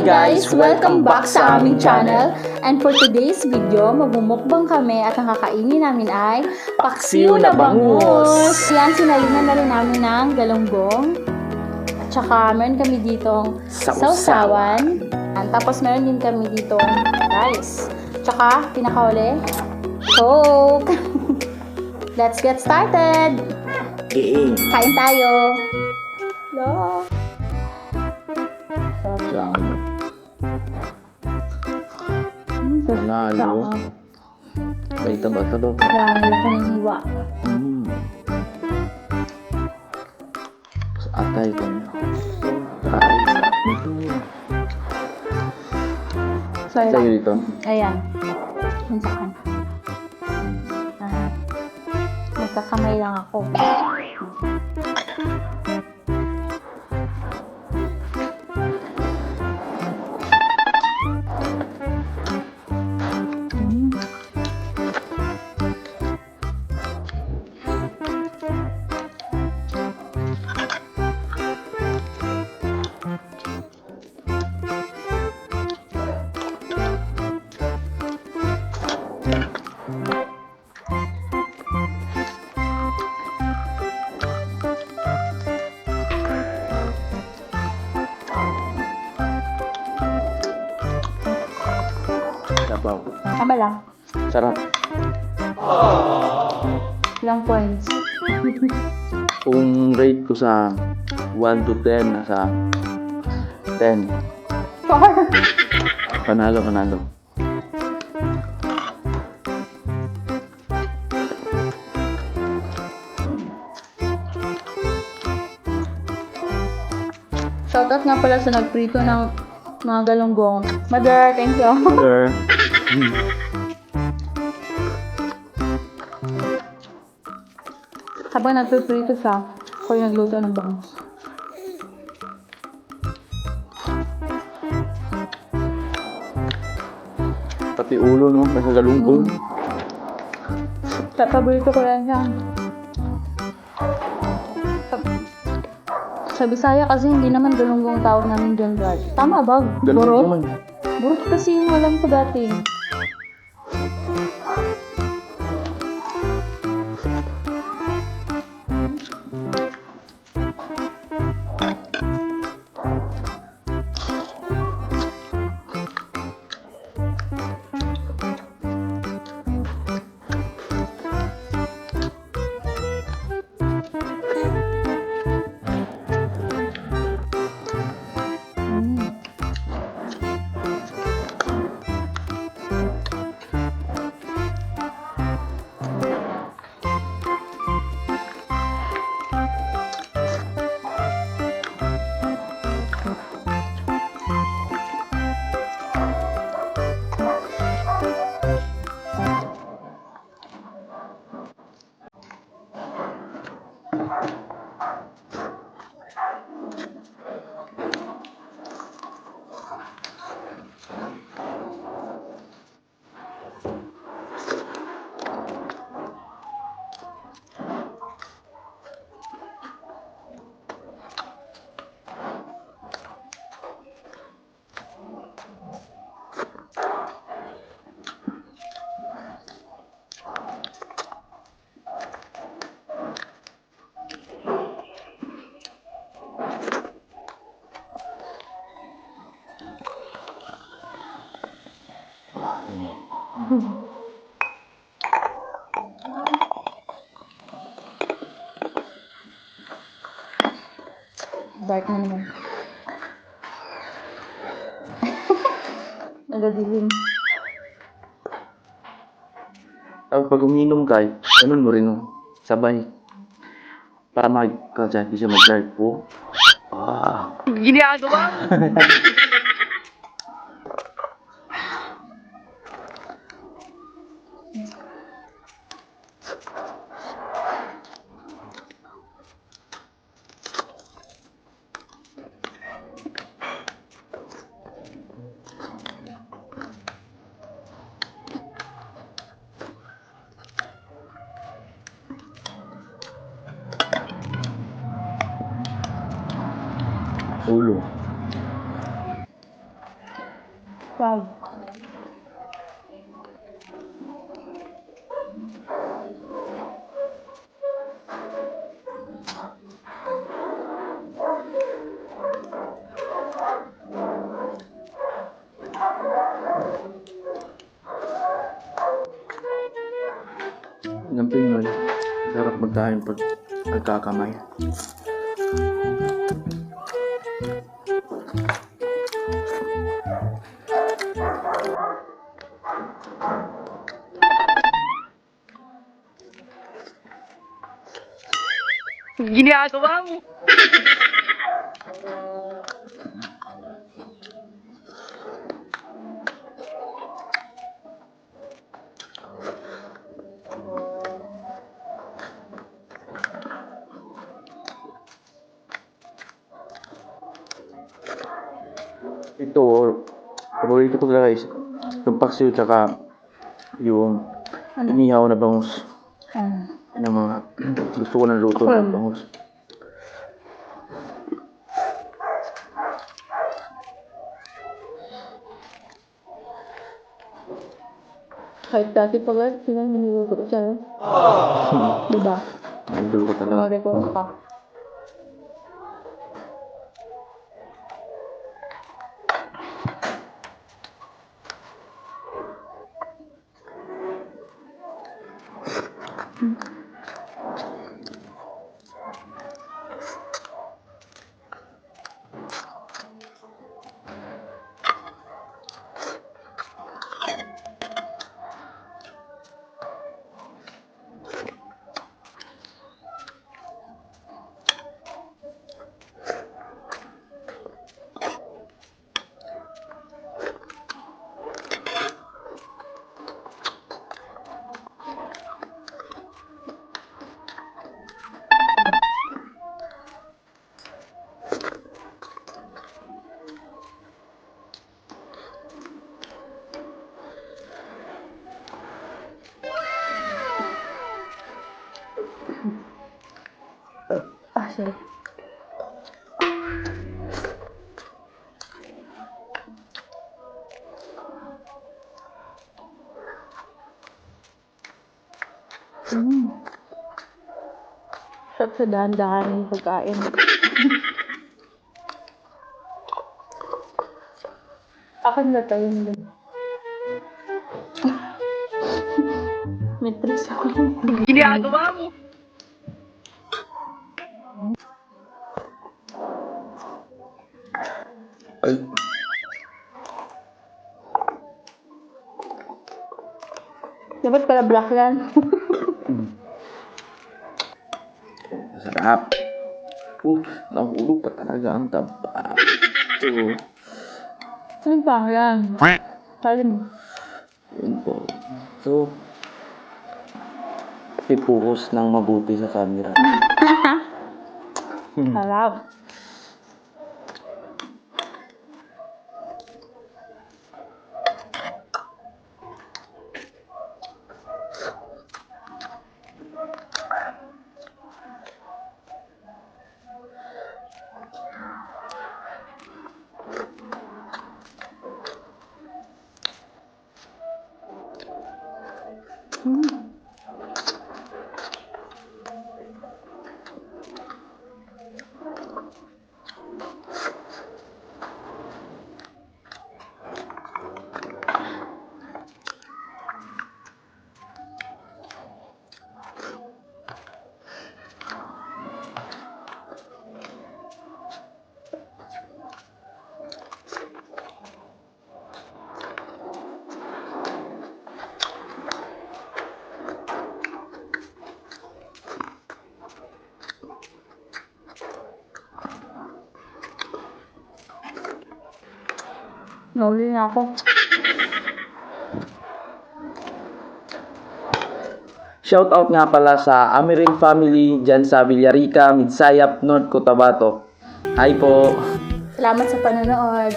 guys! Welcome back sa aming channel. And for today's video, magmumukbang kami at ang kakainin namin ay paksiw na bangus. Yan, sinalingan na rin namin ng galunggong. At saka meron kami ditong sausawan. And tapos meron din kami ditong rice. Tsaka, pinakauli, Coke. Let's get started! Kain tayo! Hello! Lalo. May taba sa doon. Marami lang kong hiwa. Sa atay ko niya. Sa'yo dito. Ayan. Minsakan. Magkakamay lang ako. Sabaw. Tama lang. Sarap. Ilang points? Kung rate ko sa 1 to 10, nasa 10. Panalo. Shoutout nga pala sa nagprito ng mga galunggong. Mother, thank you. Sir. Habang nagpiprito siya, ako yung nagluto ng bangus. Pati ulo, no? May galunggong. Paborito ko lang siya. Sa Bisaya kasi hindi naman galunggong tawag namin dyan, Brad. Tama ba? Galunggong. Burot kasi yung alam ko dati. Dark na naman. Nagadilim. Tapos pag uminom ka, ganun mo rin, no? Sabay. Para magkasya, di siya mag-dark po. Ginagawa? Ulo. Wow. Ng Pinoy, sarap magkain pag nagkakamay. Ginagawa mo. Ito, paborito ko talaga is yung paksiw tsaka yung inihaw na bangus. Yung mga gusto ko ng luto ng bangus. Kahit dati pa guys, pinaniniwag ko siya. Diba? Idol ko talaga. Mari ko pa. Ah, sorry. Sarap sa dahan-dahan yung pagkain. Akin na tayo yun. May tricks ako. Ginagawa mo. Ay, Dapat pala black yan. sarap. Nahulog pa talaga ang taba. Ito, Ano ba yan? Parang yun po. So, ipuhos ng mabuti sa camera. harap. Nauli na ako. Shoutout nga pala sa Amiring family dyan sa Villarica, Midsayap, North Cotabato. Hi po! Salamat sa panonood.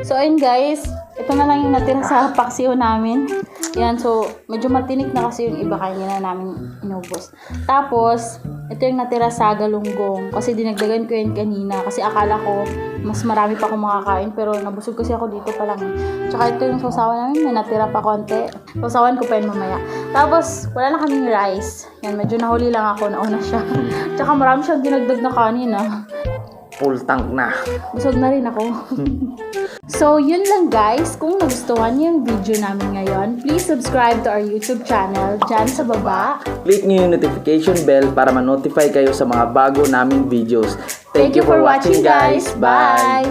So, ayun guys. ito na lang yung natira sa paksiw namin. Yan, so, medyo matinik na kasi yung iba kaya na namin inubos. Tapos, ito yung natira sa galunggong. Kasi dinagdagan ko yun kanina. Kasi akala ko, mas marami pa akong makakain. Pero nabusog kasi ako dito pa lang. Tsaka ito yung sausawan namin. May natira pa konti. Sausawan ko pa yun mamaya. Tapos, wala na kaming rice. Yan, medyo nahuli lang ako. Nauna siya. Tsaka marami siyang dinagdag na kanin, Full tank na. Busog na rin ako. So, yun lang guys. Kung nagustuhan niyo yung video namin ngayon, please subscribe to our YouTube channel dyan sa baba. Click nyo yung notification bell para ma-notify kayo sa mga bago naming videos. Thank you for watching guys. Bye!